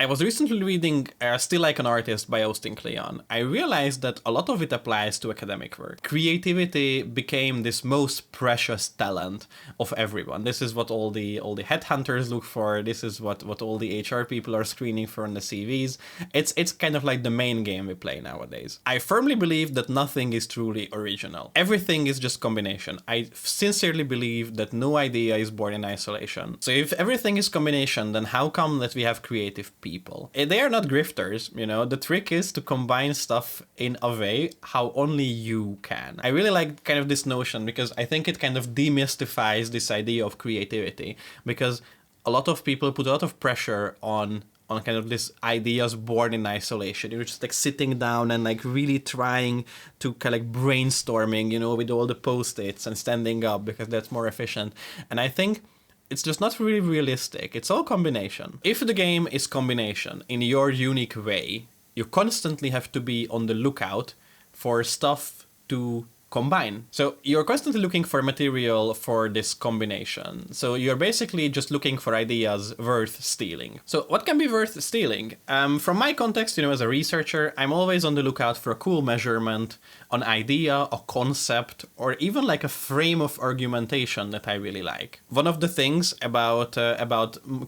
I was recently reading Still Like an Artist by Austin Kleon. I realized that a lot of it applies to academic work. Creativity became this most precious talent of everyone. This is what all the headhunters look for. This is what all the HR people are screening for in the CVs. It's kind of like the main game we play nowadays. I firmly believe that nothing is truly original. Everything is just combination. I sincerely believe that no idea is born in isolation. So if everything is combination, then how come that we have creative people? They are not grifters, you know. The trick is to combine stuff in a way how only you can. I really like kind of this notion because I think it kind of demystifies this idea of creativity, because a lot of people put a lot of pressure on kind of this ideas born in isolation. You're just like sitting down and like really trying to kind of like brainstorming, you know, with all the post-its and standing up because that's more efficient. And I think it's just not really realistic. It's all combination. If the game is combination in your unique way, you constantly have to be on the lookout for stuff to combine. So you're constantly looking for material for this combination. So you're basically just looking for ideas worth stealing. So what can be worth stealing? From my context, you know, as a researcher, I'm always on the lookout for a cool measurement, an idea, a concept, or even like a frame of argumentation that I really like. One of the things about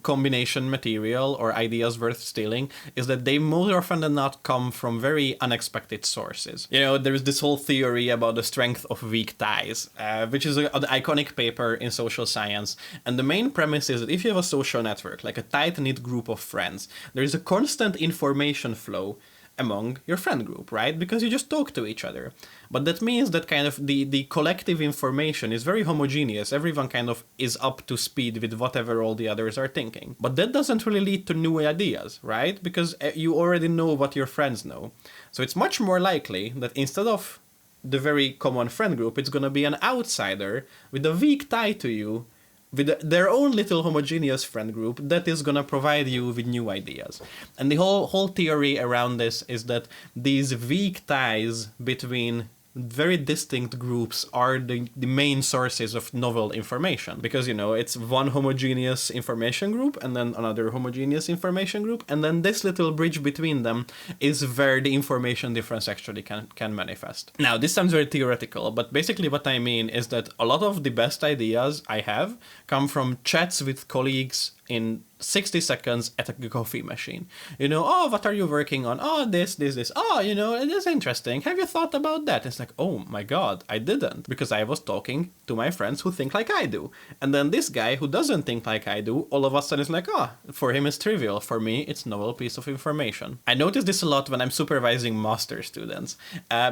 combination material or ideas worth stealing is that they more often than not come from very unexpected sources. You know, there is this whole theory about the strength of weak ties, which is an iconic paper in social science. And the main premise is that if you have a social network, like a tight-knit group of friends, there is a constant information flow among your friend group, right? Because you just talk to each other. But that means that kind of the collective information is very homogeneous. Everyone kind of is up to speed with whatever all the others are thinking. But that doesn't really lead to new ideas, right? Because you already know what your friends know. So it's much more likely that instead of the very common friend group, it's going to be an outsider with a weak tie to you, with their own little homogeneous friend group that is going to provide you with new ideas. And the whole theory around this is that these weak ties between very distinct groups are the main sources of novel information, because, you know, it's one homogeneous information group and then another homogeneous information group, and then this little bridge between them is where the information difference actually can manifest. Now, this sounds very theoretical, but basically what I mean is that a lot of the best ideas I have come from chats with colleagues in 60 seconds at a coffee machine. You know, oh, what are you working on? Oh, this. Oh, you know, it is interesting. Have you thought about that? It's like, oh my God, I didn't, because I was talking to my friends who think like I do. And then this guy who doesn't think like I do, all of a sudden is like, oh, for him it's trivial. For me, it's novel piece of information. I notice this a lot when I'm supervising master students,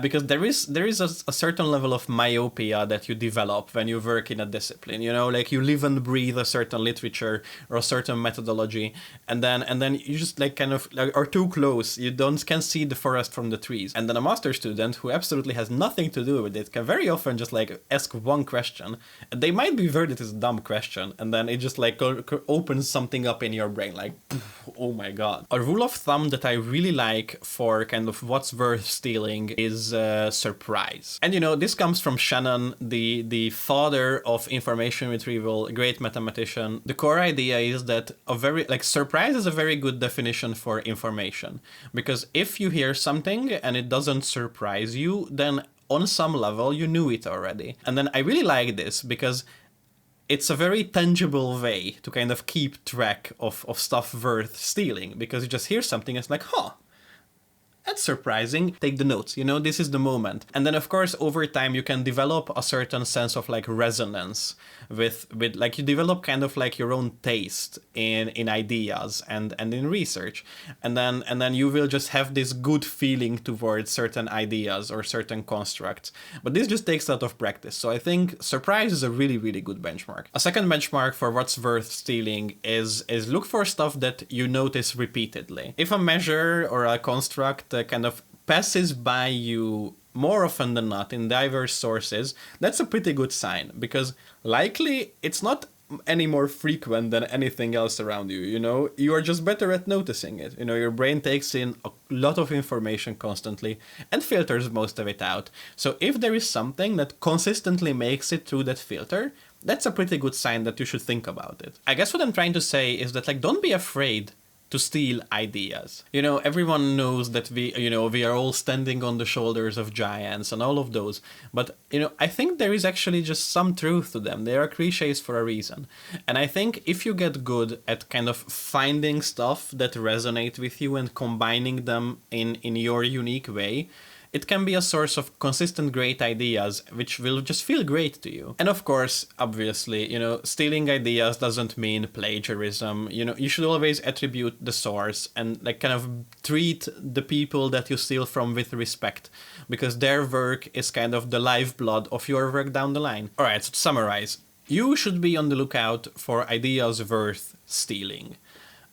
because there is a certain level of myopia that you develop when you work in a discipline. You know, like you live and breathe a certain literature or a certain methodology, and then you just like kind of like are too close. You can see the forest from the trees. And then a master student who absolutely has nothing to do with it can very often just like ask one question. They might be very that is a dumb question, and then it just like opens something up in your brain like, oh my God. A rule of thumb that I really like for kind of what's worth stealing is surprise. And you know, this comes from Shannon, the father of information retrieval, a great mathematician. The core idea is that surprise is a very good definition for information, because if you hear something and it doesn't surprise you, then on some level you knew it already. And then I really like this because it's a very tangible way to kind of keep track of stuff worth stealing, because you just hear something and it's like, huh, that's surprising. Take the notes, you know, this is the moment. And then of course over time you can develop a certain sense of like resonance with like you develop kind of like your own taste in ideas and in research. And then you will just have this good feeling towards certain ideas or certain constructs. But this just takes a lot of practice. So I think surprise is a really, really good benchmark. A second benchmark for what's worth stealing is look for stuff that you notice repeatedly. If a measure or a construct kind of passes by you more often than not in diverse sources, that's a pretty good sign, because likely it's not any more frequent than anything else around you. You know, you are just better at noticing it. You know, your brain takes in a lot of information constantly and filters most of it out. So if there is something that consistently makes it through that filter, that's a pretty good sign that you should think about it. I guess what I'm trying to say is that, like, don't be afraid to steal ideas. You know, everyone knows that we are all standing on the shoulders of giants and all of those, but you know, I think there is actually just some truth to them. They are cliches for a reason. And I think if you get good at kind of finding stuff that resonate with you and combining them in your unique way, it can be a source of consistent great ideas, which will just feel great to you. And of course, obviously, you know, stealing ideas doesn't mean plagiarism. You know, you should always attribute the source and like kind of treat the people that you steal from with respect, because their work is kind of the lifeblood of your work down the line. All right, so to summarize, you should be on the lookout for ideas worth stealing.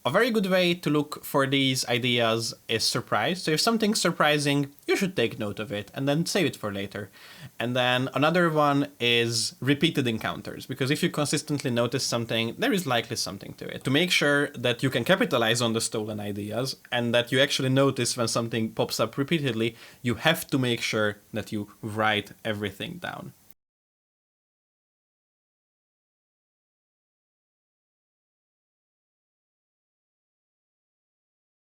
A very good way to look for these ideas is surprise. So if something's surprising, you should take note of it and then save it for later. And then another one is repeated encounters, because if you consistently notice something, there is likely something to it. To make sure that you can capitalize on the stolen ideas and that you actually notice when something pops up repeatedly, you have to make sure that you write everything down.